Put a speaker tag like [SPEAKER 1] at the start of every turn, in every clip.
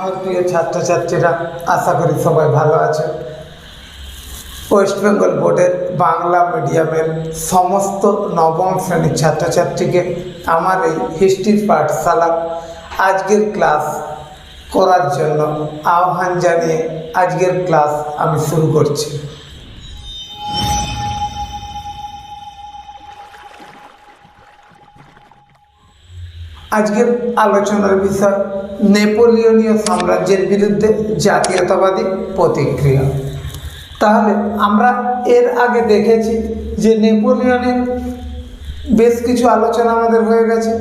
[SPEAKER 1] আমার প্রিয় ছাত্রছাত্রীরা, আশা করি সবাই ভালো আছে। ওয়েস্ট বেঙ্গল বোর্ডের বাংলা মিডিয়ামের সমস্ত নবম শ্রেণীর ছাত্রছাত্রীকে আমার এই হিস্ট্রি পাঠশালার আজকের ক্লাস করার জন্য আহ্বান জানিয়ে আজকের ক্লাস আমি শুরু করছি। আজকের আলোচনার বিষয় নেপোলিয়নীয় সাম্রাজ্যের বিরুদ্ধে জাতীয়তাবাদী প্রতিক্রিয়া। তাহলে আমরা এর আগে দেখেছি যে নেপোলিয়নের বেশ কিছু আলোচনা আমাদের হয়ে গেছে।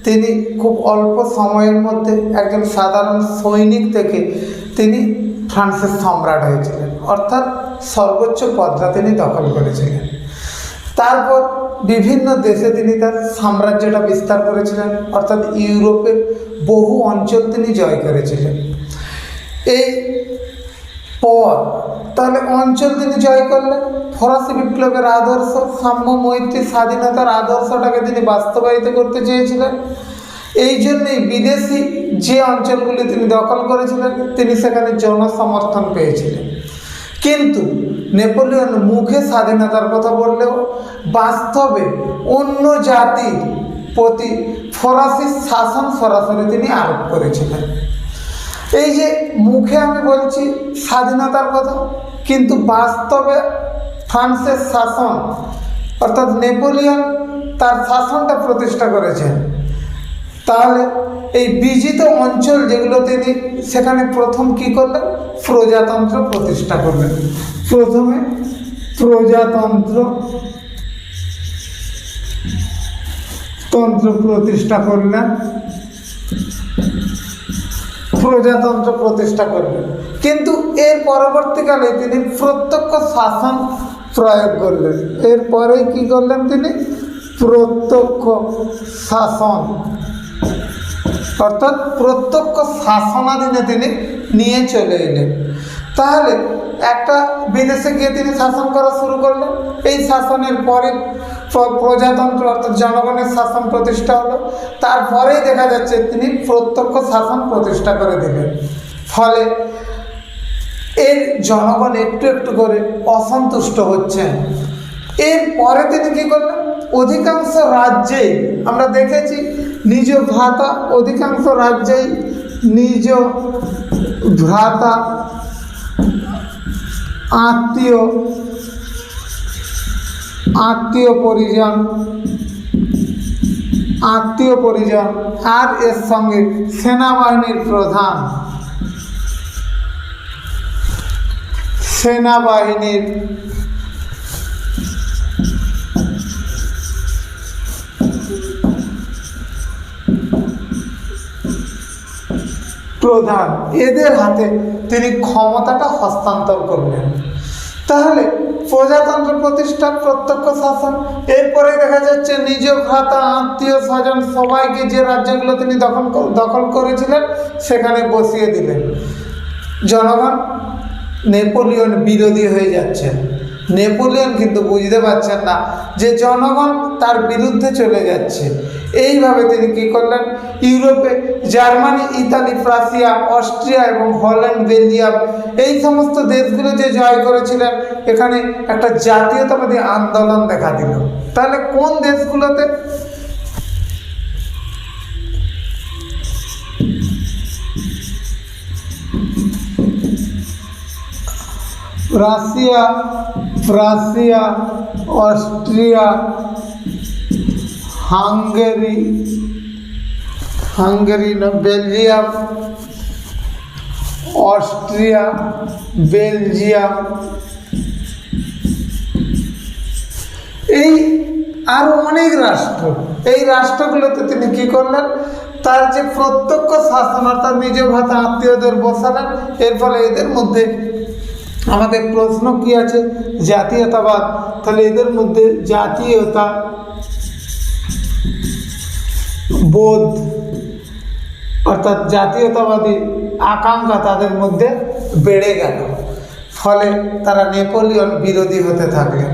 [SPEAKER 1] তিনি খুব অল্প সময়ের মধ্যে একজন সাধারণ সৈনিক থেকে তিনি ফ্রান্সের সম্রাট হয়েছিলেন, অর্থাৎ সর্বোচ্চ পদটা তিনি দখল করেছিলেন। তারপর বিভিন্ন দেশে তিনি তার সাম্রাজ্যটা বিস্তার করেছিলেন, অর্থাৎ ইউরোপের বহু অঞ্চল তিনি জয় করেছিলেন। এই পর তাহলে অঞ্চল তিনি জয় করলেন, ফরাসি বিপ্লবের আদর্শ, সাম্য, মৈত্রী, স্বাধীনতার আদর্শটাকে তিনি বাস্তবায়িত করতে চেয়েছিলেন। এই জন্যই বিদেশি যে অঞ্চলগুলি তিনি দখল করেছিলেন তিনি সেখানে জনসমর্থন পেয়েছিলেন। কিন্তু নেপোলিয়ন মুখে স্বাধীনতার কথা বললেও বাস্তবে অন্য জাতির প্রতি ফরাসি শাসন সরাসরি তিনি আরোপ করেছিলেন। এই যে মুখে আমি বলছি স্বাধীনতার কথা, কিন্তু বাস্তবে ফ্রান্সের শাসন অর্থাৎ নেপোলিয়ন তার শাসনটা প্রতিষ্ঠা করেছেন। তাহলে এই বিজিত অঞ্চল যেগুলো তিনি সেখানে প্রথম কি করলেন, প্রজাতন্ত্র প্রতিষ্ঠা করলেন। প্রথমে প্রজাতন্ত্র প্রতিষ্ঠা করলেন, প্রজাতন্ত্র প্রতিষ্ঠা করলেন। কিন্তু এর পরবর্তীকালে তিনি প্রত্যক্ষ শাসন প্রয়োগ করলেন। এরপরে কি করলেন তিনি, প্রত্যক্ষ শাসন অর্থাৎ প্রত্যক্ষ শাসনাধীনে তিনি নিয়ে চলে এলেন। তাহলে একটা বিদেশে গিয়ে তিনি শাসন করা শুরু করলেন। এই শাসনের পরে প্রজাতন্ত্র অর্থাৎ জনগণের শাসন প্রতিষ্ঠা হলো। তারপরেই দেখা যাচ্ছে তিনি প্রত্যক্ষ শাসন প্রতিষ্ঠা করে দিলেন। ফলে এর জনগণ একটু একটু করে অসন্তুষ্ট হচ্ছেন। এরপরে তিনি কী করলেন, অধিকাংশ রাজ্যেই আমরা দেখেছি নিজ ভ্রাতা, অধিকাংশ রাজ্যেই নিজ ভ্রাতা, আত্মীয় পরিজন আর এর সঙ্গে সেনাবাহিনীর প্রধান, সেনাবাহিনীর প্রধান, এদের হাতে তিনি ক্ষমতাটা হস্তান্তর করলেন। তাহলে প্রজাতন্ত্র প্রতিষ্ঠা, প্রত্যক্ষ শাসন। এরপরে দেখা যাচ্ছে নিজ ভ্রাতা, আত্মীয় স্বজন সবাইকে যে রাজ্যগুলো তিনি দখল করেছিলেন সেখানে বসিয়ে দিলেন। জনগণ নেপোলিয়ন বিরোধী হয়ে যাচ্ছেন। নেপোলিয়ন কিন্তু বুঝতে পারছেন না যে জনগণ তার বিরুদ্ধে চলে যাচ্ছে। এইভাবে তিনি কী করলেন, ইউরোপে জার্মানি, ইতালি, প্রাশিয়া, অস্ট্রিয়া এবং হল্যান্ড, বেলজিয়াম এই সমস্ত দেশগুলো যে জয় করেছিলেন এখানে একটা জাতীয়তাবাদী আন্দোলন দেখা দিল। তাহলে কোন দেশগুলোতে, Prussia, Austria, Belgium, Austria, Belgium, এই আরো অনেক রাষ্ট্র, এই রাষ্ট্রগুলোতে তিনি কি করলেন, তার যে প্রত্যক্ষ শাসন অর্থাৎ নিজ ভ্রাতা আত্মীয়দের বসালেন। এর ফলে এদের মধ্যে আমাদের প্রশ্ন কি আছে, জাতীয়তাবাদ। তাহলে এদের মধ্যে জাতীয়তা বোধ অর্থাৎ জাতীয়তাবাদী আকাঙ্ক্ষা তাদের মধ্যে বেড়ে গেল। ফলে তারা নেপোলিয়ন বিরোধী হতে থাকলেন।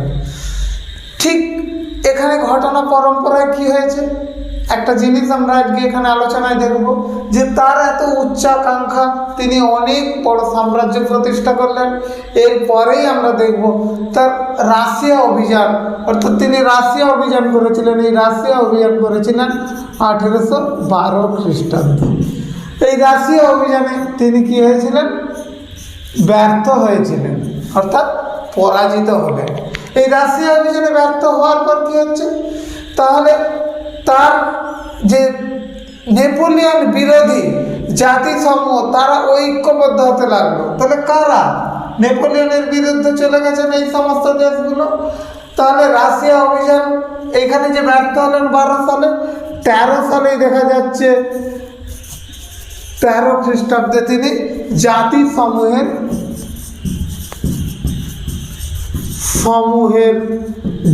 [SPEAKER 1] ঠিক এখানে ঘটনা পরম্পরায় কি হয়েছে, একটা জিনিস আমরা আজকে এখানে আলোচনায় দেখব যে তার এত উচ্চাকাঙ্ক্ষা, তিনি অনেক বড় সাম্রাজ্য প্রতিষ্ঠা করলেন। এরপরেই আমরা দেখব তার রাশিয়া অভিযান, অর্থাৎ তিনি রাশিয়া অভিযান করেছিলেন। এই রাশিয়া অভিযান করেছিলেন 1812 খ্রিস্টাব্দে। এই রাশিয়া অভিযানে তিনি কি হয়েছিলেন? ব্যর্থ হয়েছিলেন, অর্থাৎ পরাজিত হলেন। এই রাশিয়া অভিযানে ব্যর্থ হওয়ার পর কি হচ্ছে, তাহলে তার যে নেপোলিয়ন বিরোধী জাতিসমূহ তারা ঐক্যবদ্ধ হতে লাগলো। তাহলে কারা নেপোলিয়নের বিরুদ্ধে চলে গেছেন? এই সমস্ত দেশগুলো। তাহলে রাশিয়া অভিযান এইখানে যে ব্যর্থ হলেন 12 সালে, 13 সালেই দেখা যাচ্ছে 13 খ্রিস্টাব্দে তিনি জাতিসমূহের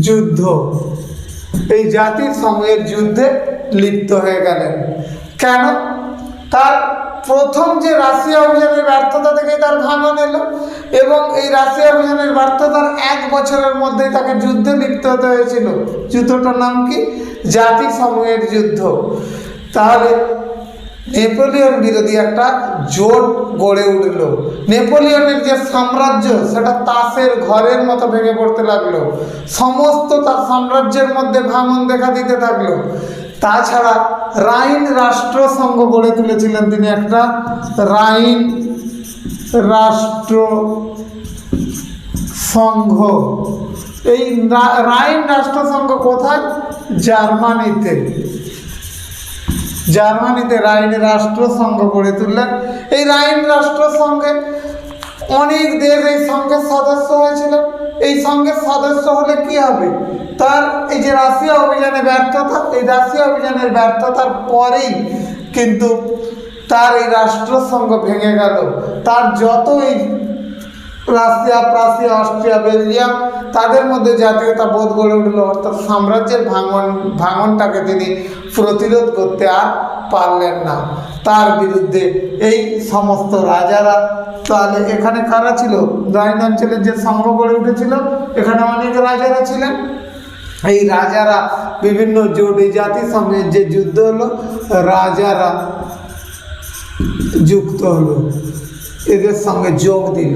[SPEAKER 1] যুদ্ধ, এই জাতির সমূহের যুদ্ধে লিপ্ত হয়ে গেলেন। কেন? তার প্রথম যে রাশিয়া অভিযানের ব্যর্থতা থেকে তার ভাঙন এলো, এবং এই রাশিয়া অভিযানের ব্যর্থতার 1 বছরের মধ্যেই তাকে যুদ্ধে লিপ্ত হতে হয়েছিল। যুদ্ধটার নাম কি? জাতিসমূহের যুদ্ধ। তাহলে নেপোলিয়ন বিরোধী একটা জোট গড়ে উঠল। নেপোলিয়নের যে সাম্রাজ্য সেটা তাসের ঘরের মতো ভেঙে পড়তে লাগলো। সমস্ত তার সাম্রাজ্যের মধ্যে ভাঙন দেখা দিতে থাকলো। তাছাড়া রাইন রাষ্ট্রসংঘ গড়ে তুলেছিলেন তিনি, একটা রাইন রাষ্ট্রসংঘ। এই রাইন রাষ্ট্রসংঘ কোথায়? জার্মানিতে। রাইন রাষ্ট্রসংঘ গড়ে তুললেন। এই রাইন রাষ্ট্রসংঘে অনেক দেশ এই সংঘের সদস্য হয়েছিল। এই সংঘের সদস্য হলে কি হবে? তার এই যে রাশিয়া অভিযানে ব্যর্থতা, এই রাশিয়া অভিযানের ব্যর্থতার পরেই কিন্তু তার এই রাষ্ট্রসংঘ ভেঙে গেল। তার যতই রাশিয়া, প্রাশিয়া, অস্ট্রিয়া, বেলজিয়াম তাদের মধ্যে জাতীয়তা বোধ গড়ে উঠল, অর্থাৎ সাম্রাজ্যের ভাঙনটাকে তিনি প্রতিরোধ করতে আর পারলেন না। তার বিরুদ্ধে এই সমস্ত রাজারা, তাহলে এখানে কারা ছিল? রাইন অঞ্চলের যে সংঘ গড়ে উঠেছিল, এখানে অনেক রাজারা ছিলেন। এই রাজারা বিভিন্ন জোট, এই জাতিসংঘের যে যুদ্ধ হলো, রাজারা যুক্ত হলো, এদের সঙ্গে যোগ দিল।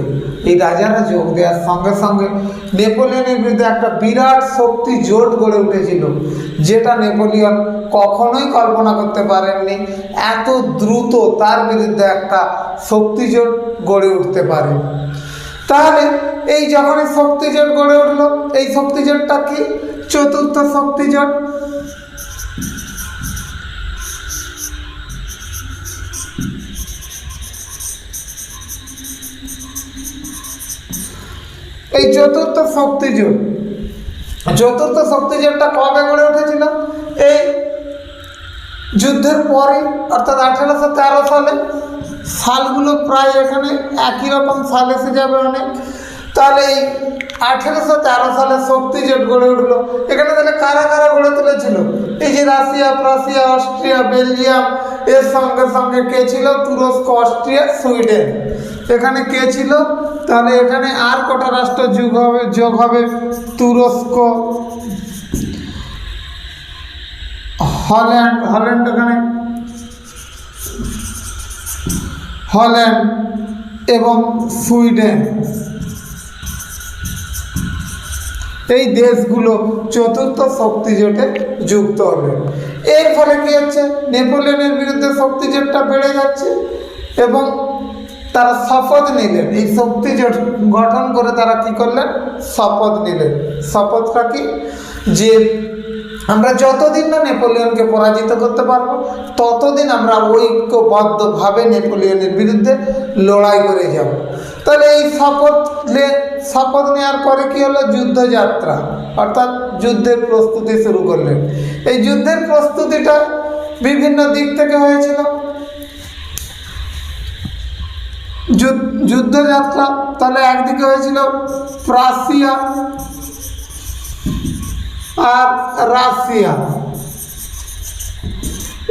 [SPEAKER 1] এই রাজারা যোগ দেওয়ার সঙ্গে সঙ্গে নেপোলিয়নের বিরুদ্ধে একটা বিরাট শক্তি জোট গড়ে উঠেছিল, যেটা নেপোলিয়ন কখনোই কল্পনা করতে পারেননি এত দ্রুত তার বিরুদ্ধে একটা শক্তি জোট গড়ে উঠতে পারে। তাহলে এই যখনই শক্তি জোট গড়ে উঠলো, এই শক্তি জোটটা কি? চতুর্থ শক্তি জোট। এই চতুর্থ শক্তি জোটটা কবে গড়ে উঠেছিল? এই যুদ্ধের পরে, অর্থাৎ 1813 সালে। সালগুলো প্রায় এখানে একই রকম সাল এসে যাবে অনেক। তাহলে এই 1813 সালে শক্তি জোট গড়ে উঠলো। এখানে তাহলে কারা কারা গড়ে তুলেছিল? এই যে রাশিয়া, প্রাশিয়া, অস্ট্রিয়া, বেলজিয়াম, এর সঙ্গে সঙ্গে কে ছিল? তুরস্ক, অস্ট্রিয়া, সুইডেন। এখানে কে ছিল? তাহলে এখানে আর কটা রাষ্ট্র যোগ হবে? তুরস্ক, হল্যান্ড এখানে হল্যান্ড এবং সুইডেন। এই দেশগুলো চতুর্থ শক্তি জোটে যুক্ত হবে। এর ফলে কি হচ্ছে? নেপোলিয়নের বিরুদ্ধে শক্তি জোটটা বেড়ে যাচ্ছে, এবং তারা শপথ নিলেন। এই শক্তি জোট গঠন করে তারা কি করলেন? শপথ নিলেন। শপথটা কি? যে আমরা যতদিন না নেপোলিয়নকে পরাজিত করতে পারবো, ততদিন আমরা ঐক্যবদ্ধভাবে নেপোলিয়নের বিরুদ্ধে লড়াই করে যাব। তাহলে এই শপথ নেওয়ার পরে কি হলো? যুদ্ধযাত্রা, অর্থাৎ যুদ্ধের প্রস্তুতি শুরু করলেন। এই যুদ্ধের প্রস্তুতিটা বিভিন্ন দিক থেকে হয়েছিল। যুদ্ধযাত্রা তাহলে একদিকে হয়েছিল প্রাশিয়া আর রাশিয়া।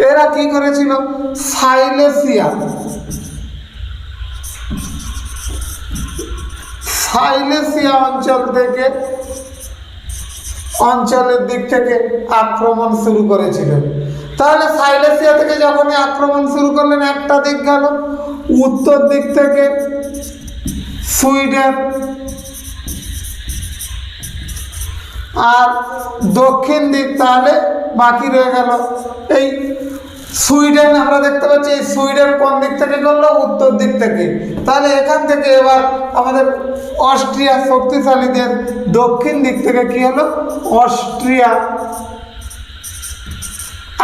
[SPEAKER 1] এরা কি করেছিল? সাইলেসিয়া অঞ্চলের দিক থেকে আক্রমণ শুরু করেছিলেন। তাহলে সাইলেসিয়া থেকে যখনই আক্রমণ শুরু করলেন, একটা দিক গেল, উত্তর দিক থেকে সুইডেন আর দক্ষিণ দিক তাহলে বাকি রয়ে গেল এই সুইডেন। আমরা দেখতে পাচ্ছি এই সুইডেন কোন দিক থেকে করলো, উত্তর দিক থেকে। তাহলে এখান থেকে এবার আমাদের অস্ট্রিয়া শক্তিশালী দেশ, দক্ষিণ দিক থেকে কি হলো, অস্ট্রিয়া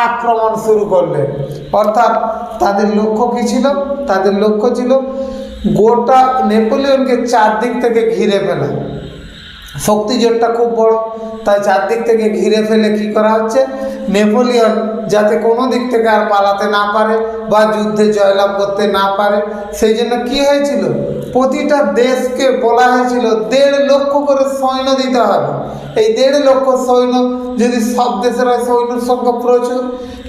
[SPEAKER 1] আক্রমণ শুরু করলেন। অর্থাৎ তাদের লক্ষ্য কী ছিল? তাদের লক্ষ্য ছিল গোটা নেপোলিয়নকে চারদিক থেকে ঘিরে ফেলা। শক্তি জোটটা খুব বড়, তাই চারদিক থেকে ঘিরে ফেলে কি করা হচ্ছে, নেপোলিয়ন যাতে কোনো দিক থেকে আর পালাতে না পারে বা যুদ্ধে জয়লাভ করতে না পারে, সেই জন্য কী হয়েছিল, প্রতিটা দেশকে বলা হয়েছিল 1.5 লক্ষ করে সৈন্য দিতে হবে। এই 1.5 লক্ষ সৈন্য যদি সব দেশের হয়, সৈন্যর সংখ্যা প্রচুর,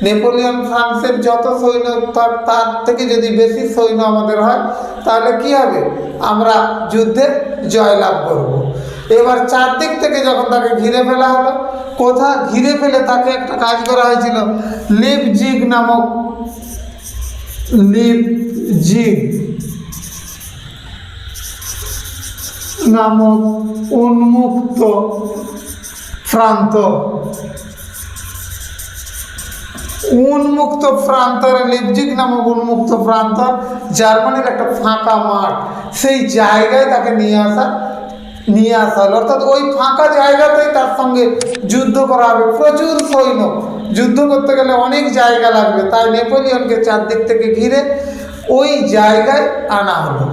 [SPEAKER 1] নেপোলিয়ন ফ্রান্সের যত সৈন্য তার থেকে যদি বেশি সৈন্য আমাদের হয়, তাহলে কি হবে, আমরা যুদ্ধে জয়লাভ করব। এবার চারদিক থেকে যখন তাকে ঘিরে ফেলা হলো, কোথা ঘিরে ফেলে তাকে একটা কাজ করা হয়েছিল, লিপজিগ নামক উন্মুক্ত প্রান্ত, লিপজিগ নামক উন্মুক্ত প্রান্ত, জার্মানির একটা ফাঁকা মাঠ, সেই জায়গায় তাকে নিয়ে আসা হলো। অর্থাৎ ওই ফাঁকা জায়গাতেই তার সঙ্গে যুদ্ধ করা হবে। প্রচুর সৈন্য, যুদ্ধ করতে গেলে অনেক জায়গা লাগবে, তাই নেপোলিয়নকে চারদিক থেকে ঘিরে ওই জায়গায় আনা হলো।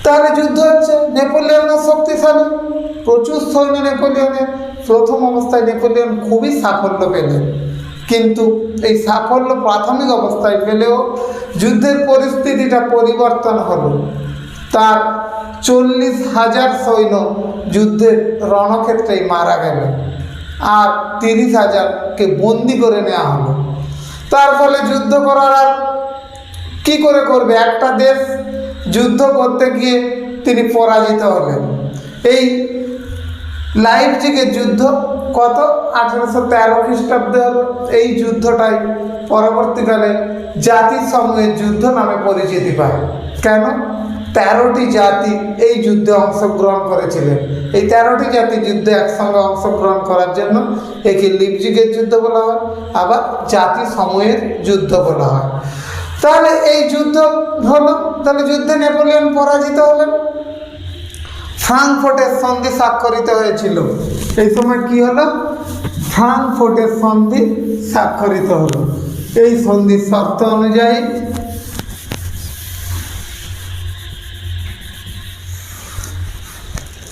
[SPEAKER 1] তাহলে যুদ্ধ হচ্ছে, নেপোলিয়নের শক্তিশালী, প্রচুর সৈন্য নেপোলিয়নের। প্রথম অবস্থায় নেপোলিয়ন খুবই সাফল্য পেলেন, কিন্তু এই সাফল্য প্রাথমিক অবস্থায় পেলেও যুদ্ধের পরিস্থিতিটা পরিবর্তন হলো। তার 40,000 সৈন্য যুদ্ধের রণক্ষেত্রেই মারা গেল, আর 30,000কে বন্দি করে নেওয়া হলো। তার ফলে যুদ্ধ করার আর কী করে করবে, একটা দেশ যুদ্ধ করতে গিয়ে তিনি পরাজিত হলেন। এই লাইপজিগের যুদ্ধ কত, 1813 খ্রিস্টাব্দে হলো। এই যুদ্ধটাই পরবর্তীকালে জাতিসমূহের যুদ্ধ নামে পরিচিতি পায়। কেন? 13টি জাতি এই যুদ্ধে অংশগ্রহণ করেছিলেন। এই 13টি জাতি যুদ্ধে একসঙ্গে অংশগ্রহণ করার জন্য একে লিপজিগের যুদ্ধ বলা হয়, আবার জাতিসমূহের যুদ্ধ বলা হয়। তাহলে এই যুদ্ধ হলো, তাহলে যুদ্ধে নেপোলিয়ন পরাজিত হলেন। ফ্রাঙ্কফুর্টের সন্ধি স্বাক্ষরিত হয়েছিল। এই সময় কি হলো, ফ্রাঙ্কফুর্টের সন্ধি স্বাক্ষরিত হলো। এই সন্ধির শর্ত অনুযায়ী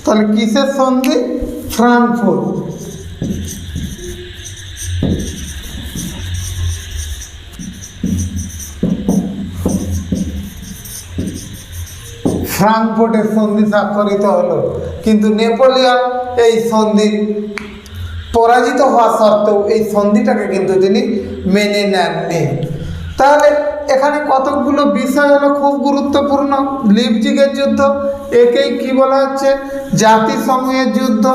[SPEAKER 1] তাহলে কিসের সন্ধি, ফ্রাঙ্কফুর্ট। ফ্রাঙ্কফুর্টের সন্ধি স্বাক্ষরিত হলো, কিন্তু নেপোলিয়ন এই সন্ধি পরাজিত হওয়া সত্ত্বেও এই সন্ধিটাকে কিন্তু তিনি মেনে নেননি। তাহলে এখানে কতকগুলো বিষয় হলো খুব গুরুত্বপূর্ণ। লিপজিগের যুদ্ধ, একেই কি বলা হচ্ছে, জাতিসমূহের যুদ্ধ।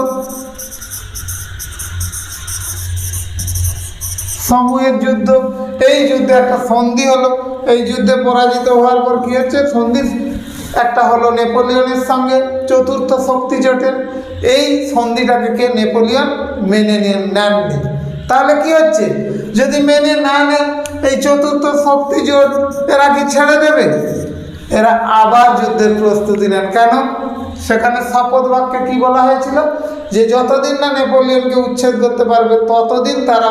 [SPEAKER 1] সমূহের যুদ্ধ, এই যুদ্ধে একটা সন্ধি হলো। এই যুদ্ধে পরাজিত হওয়ার পর কি হচ্ছে, সন্ধি একটা হলো নেপোলিয়নের সঙ্গে চতুর্থ শক্তি জোটের। এই সন্ধিটাকে নেপোলিয়ন মেনে নেননি। তাহলে কি হচ্ছে, যদি মেনে না নেন এই চতুর্থ শক্তি জোট, এরা কি ছেড়ে দেবে? এরা আবার যুদ্ধের প্রস্তুতি নেন। কেন? সেখানে শপথ বাক্যে কি বলা হয়েছিল, যে যতদিন না নেপোলিয়নকে উচ্ছেদ করতে পারবে ততদিন তারা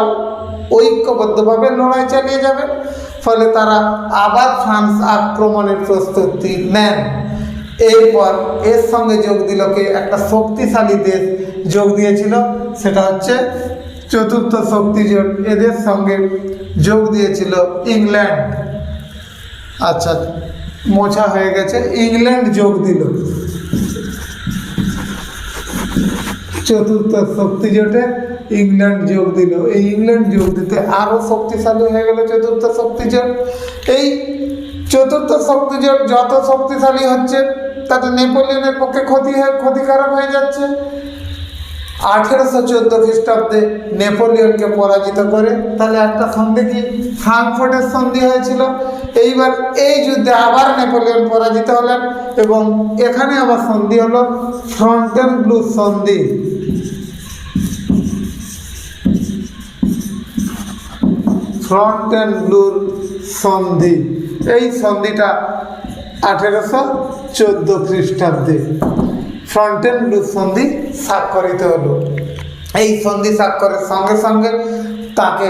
[SPEAKER 1] ঐক্যবদ্ধভাবে লড়াই চালিয়ে যাবে। ফলে তারা আবার ফ্রান্স আক্রমণের প্রস্তুতি নেন। এরপর এর সঙ্গে যোগ দিল কে, একটা শক্তিশালী দেশ যোগ দিয়েছিল, সেটা হচ্ছে চতুর্থ শক্তি জোট। এদের সঙ্গে যোগ দিয়েছিল ইংল্যান্ড। আচ্ছা, মোছা হয়ে গেছে, ইংল্যান্ড যোগ দিল চতুর্থ শক্তি জোটে, ইংল্যান্ড যোগ দিল। এই ইংল্যান্ড যোগ দিতে আরও শক্তিশালী হয়ে গেল চতুর্থ শক্তি জোট। এই চতুর্থ শক্তি জোট যত শক্তিশালী হচ্ছে তাতে নেপোলিয়নের পক্ষে ক্ষতিকারক হয়ে যাচ্ছে। 1814 খ্রিস্টাব্দে নেপোলিয়নকে পরাজিত করে। তাহলে একটা সন্ধি কি ফ্রাঙ্কফুর্টের সন্ধি হয়েছিল। এইবার এই যুদ্ধে আবার নেপোলিয়ন পরাজিত হলেন এবং এখানে আবার সন্ধি হলো ফন্টেনব্লু সন্ধি। ফন্টেনব্লুর সন্ধি, এই সন্ধিটা 1814 খ্রিস্টাব্দে ফন্টেনব্লু সন্ধি স্বাক্ষরিত হলো। এই সন্ধি স্বাক্ষরের সঙ্গে সঙ্গে তাকে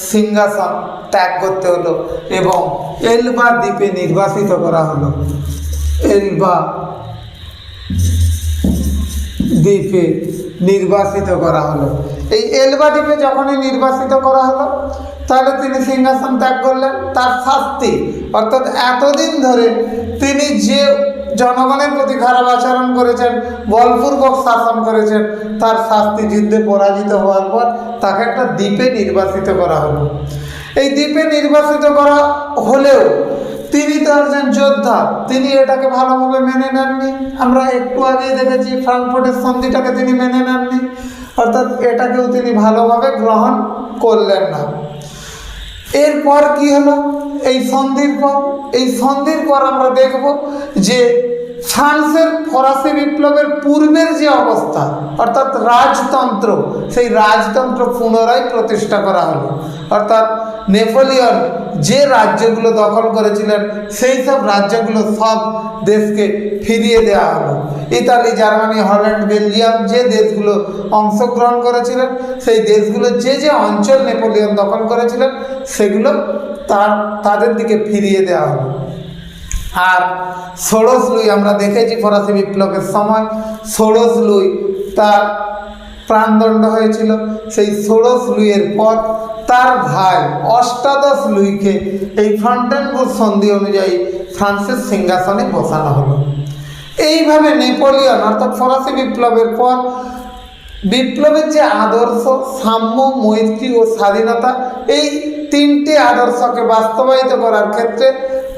[SPEAKER 1] সিংহাসন ত্যাগ করতে হলো এবং এলবা দ্বীপে নির্বাসিত করা হলো। এলবা দ্বীপে নির্বাসিত করা হলো। এই এলবা দ্বীপে যখনই নির্বাসিত করা হলো তাহলে তিনি সিংহাসন ত্যাগ করলেন। তার শাস্তি অর্থাৎ এতদিন ধরে তিনি যে জনগণের প্রতি খারাপ আচরণ করেছেন, বলপূর্বক শাসন করেছেন, তার শাস্তি যুদ্ধে পরাজিত হওয়ার পর তাকে একটা দ্বীপে নির্বাসিত করা হলো। এই দ্বীপে নির্বাসিত করা হলেও তিনি তো একজন যোদ্ধা, তিনি এটাকে ভালোভাবে মেনে নেননি। আমরা একটু আগেই দেখেছি ফ্রাঙ্কফুর্টের সন্ধিটাকে তিনি মেনে নেননি, অর্থাৎ এটাকেও তিনি ভালোভাবে গ্রহণ করলেন না। এরপর কি হলো? এই সন্ধির পর আমরা দেখব যে ফ্রান্সের ফরাসি বিপ্লবের পূর্বের যে অবস্থা অর্থাৎ রাজতন্ত্র, সেই রাজতন্ত্র পুনরায় প্রতিষ্ঠা করা হলো। অর্থাৎ নেপোলিয়ন যে রাজ্যগুলো দখল করেছিলেন সেই সব রাজ্যগুলো সব দেশকে ফিরিয়ে দেওয়া হলো। ইতালি, জার্মানি, হল্যান্ড, বেলজিয়াম যে দেশগুলো অংশগ্রহণ করেছিলেন সেই দেশগুলো যে যে অঞ্চল নেপোলিয়ন দখল করেছিলেন সেগুলো তাদের দিকে ফিরিয়ে দেওয়া হলো। আর ষোড়শ লুই আমরা দেখেছি ফরাসি বিপ্লবের সময় ষোড়শ লুই তার প্রাণদণ্ড হয়েছিল। সেই ষোড়শ লুইয়ের পর তার ভাই অষ্টাদশ লুইকে এই ফন্টেনব্লু সন্ধি অনুযায়ী ফ্রান্সের সিংহাসনে বসানো হলো। এইভাবে নেপোলিয়ন অর্থাৎ ফরাসি বিপ্লবের পর বিপ্লবের যে আদর্শ সাম্য, মৈত্রী ও স্বাধীনতা, এই তিনটি আদর্শকে বাস্তবায়িত করার ক্ষেত্রে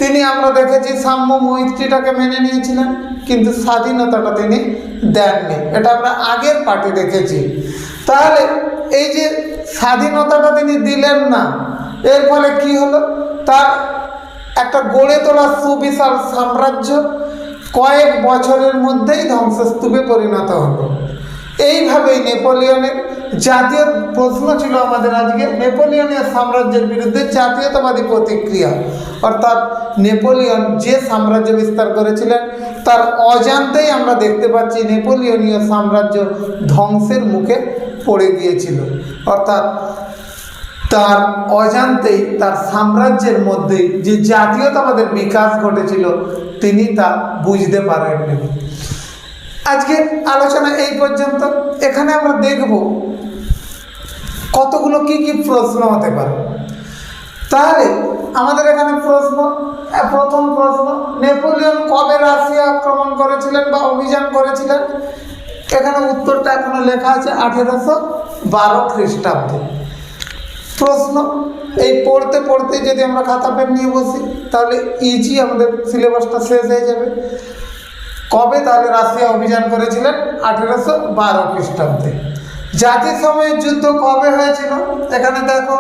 [SPEAKER 1] তিনি আমরা দেখেছি সাম্য মৈত্রীটাকে মেনে নিয়েছিলেন, কিন্তু স্বাধীনতাটা তিনি দেননি। এটা আমরা আগের পার্টে দেখেছি। তাহলে এই যে স্বাধীনতাটা তিনি দিলেন না, এর ফলে কি হলো? তার একটা গড়ে তোলা সুবিশাল সাম্রাজ্য কয়েক বছরের মধ্যেই ধ্বংসস্তূপে পরিণত হলো। এইভাবেই নেপোলিয়নের জাতীয় প্রশ্ন ছিল আমাদের আজকে নেপোলিয়নের সাম্রাজ্যের বিরুদ্ধে জাতীয়তাবাদী প্রতিক্রিয়া। অর্থাৎ নেপোলিয়ন যে সাম্রাজ্য বিস্তার করেছিলেন তার অজান্তেই আমরা দেখতে পাচ্ছি নেপোলিয়নীয় সাম্রাজ্য ধ্বংসের মুখে পড়ে গিয়েছিল। অর্থাৎ তার অজান্তেই তার সাম্রাজ্যের মধ্যেই যে জাতীয়তাবাদের বিকাশ ঘটেছিল তিনি তা বুঝতে পারেননি। আজকে আলোচনা এই পর্যন্ত। এখানে আমরা দেখব কতগুলো কি প্রশ্ন হতে পারে। তাহলে আমাদের এখানে প্রথম প্রশ্ন, নেপোলিয়ন কবে রাশিয়া আক্রমণ করেছিলেন বা অভিযান করেছিলেন? এখানে উত্তরটা এখনো লেখা আছে 1812 খ্রিস্টাব্দে। প্রশ্ন এই পড়তে পড়তে যদি আমরা খাতা পেন নিয়ে বসি তাহলে ইজি আমাদের সিলেবাসটা শেষ হয়ে যাবে। কবে? তাহলে রাশিয়া অভিযান করেছিলেন 1812 খ্রিস্টাব্দে। জাতিসংঘের যুদ্ধ কবে হয়েছিল? এখানে দেখো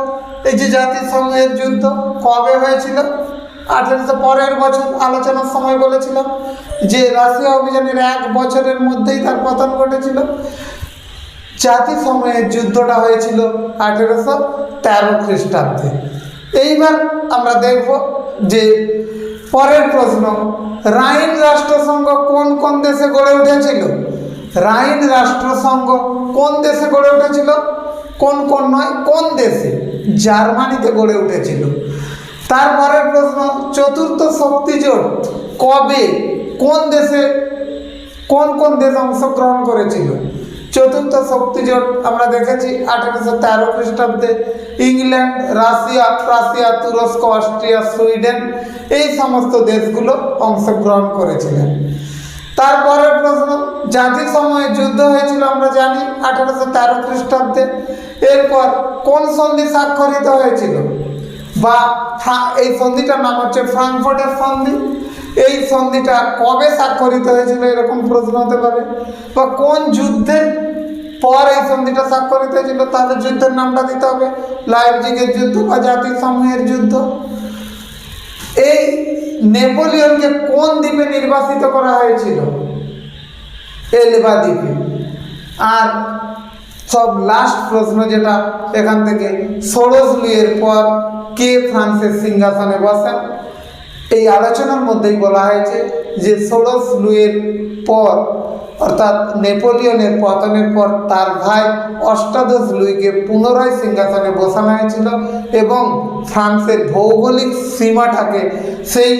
[SPEAKER 1] এই যে জাতিসংঘের যুদ্ধ কবে হয়েছিল? 1800 পরের বছর আলোচনার সময় বলেছিলাম যে রাশিয়া অভিযানের 1 বছরের মধ্যেই তার পতন ঘটেছিল। জাতিসংঘের যুদ্ধটা হয়েছিল 1813 খ্রিস্টাব্দে। এইবার আমরা দেখব যে পরের প্রশ্ন, রাইন রাষ্ট্রসংঘ কোন কোন দেশে গড়ে উঠেছিল? রাইন রাষ্ট্রসংঘ কোন দেশে গড়ে উঠেছিল? কোন কোন নয়, কোন দেশে? জার্মানিতে গড়ে উঠেছিল। তারপরের প্রশ্ন, চতুর্থ শক্তি জোট কবে কোন দেশে কোন কোন দেশ অংশগ্রহণ করেছিল? চতুর্থ শক্তি জোট আমরা দেখেছি 1813 খ্রিস্টাব্দে ইংল্যান্ড, রাশিয়া, প্রাশিয়া, তুরস্ক, অস্ট্রিয়া, সুইডেন এই সমস্ত দেশগুলো অংশগ্রহণ করেছিলেন। তারপরের প্রশ্ন, জাতিসংঘের যুদ্ধ হয়েছিল আমরা জানি 1813 খ্রিস্টাব্দে। এরপর কোন সন্ধি স্বাক্ষরিত হয়েছিল? বা এই সন্ধিটার নাম হচ্ছে ফ্রাঙ্কফুর্টের সন্ধি। এই সন্ধিটা কবে স্বাক্ষরিত হয়েছিল এরকম প্রশ্ন হতে পারে। বা কোন যুদ্ধের পর এই সন্ধিটা স্বাক্ষরিত হয়েছিল, তাহলে যুদ্ধের নামটা দিতে হবে লাইপজিগের যুদ্ধ বা জাতিসমূহের যুদ্ধ। এই নেপোলিয়নকে কোন দ্বীপে নির্বাসিত করা হয়েছিল? এলবা দ্বীপে। আর সব লাস্ট প্রশ্ন যেটা এখান থেকে, ষোড়শ লুইয়ের পর কে ফ্রান্সের সিংহাসনে বসেন? এই আলোচনার মধ্যেই বলা হয়েছে যে ষোড়শ লুইয়ের পর অর্থাৎ নেপোলিয়নের পতনের পর তার ভাই অষ্টাদশ লুইকে পুনরায় সিংহাসনে বসানো হয়েছিল এবং ফ্রান্সের ভৌগোলিক সীমাটাকে সেই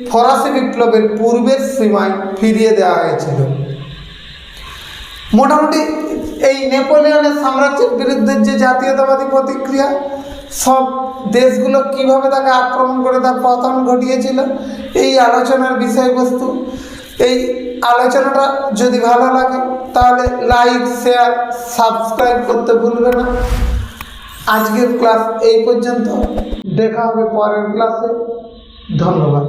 [SPEAKER 1] ফরাসি বিপ্লবের পূর্বের সীমায় ফিরিয়ে দেওয়া হয়েছিল। মোটামুটি এই নেপোলিয়নের সাম্রাজ্যের বিরুদ্ধে যে জাতীয়তাবাদী প্রতিক্রিয়া, সব দেশগুলো কিভাবে তাকে আক্রমণ করে তার পতন ঘটিয়েছিল, এই আলোচনার বিষয়বস্তু। এই আলোচনাটা যদি ভালো লাগে তাহলে লাইক, শেয়ার, সাবস্ক্রাইব করতে ভুলবে না। আজকের ক্লাস এই পর্যন্ত, দেখা হবে পরের ক্লাসে। ধন্যবাদ।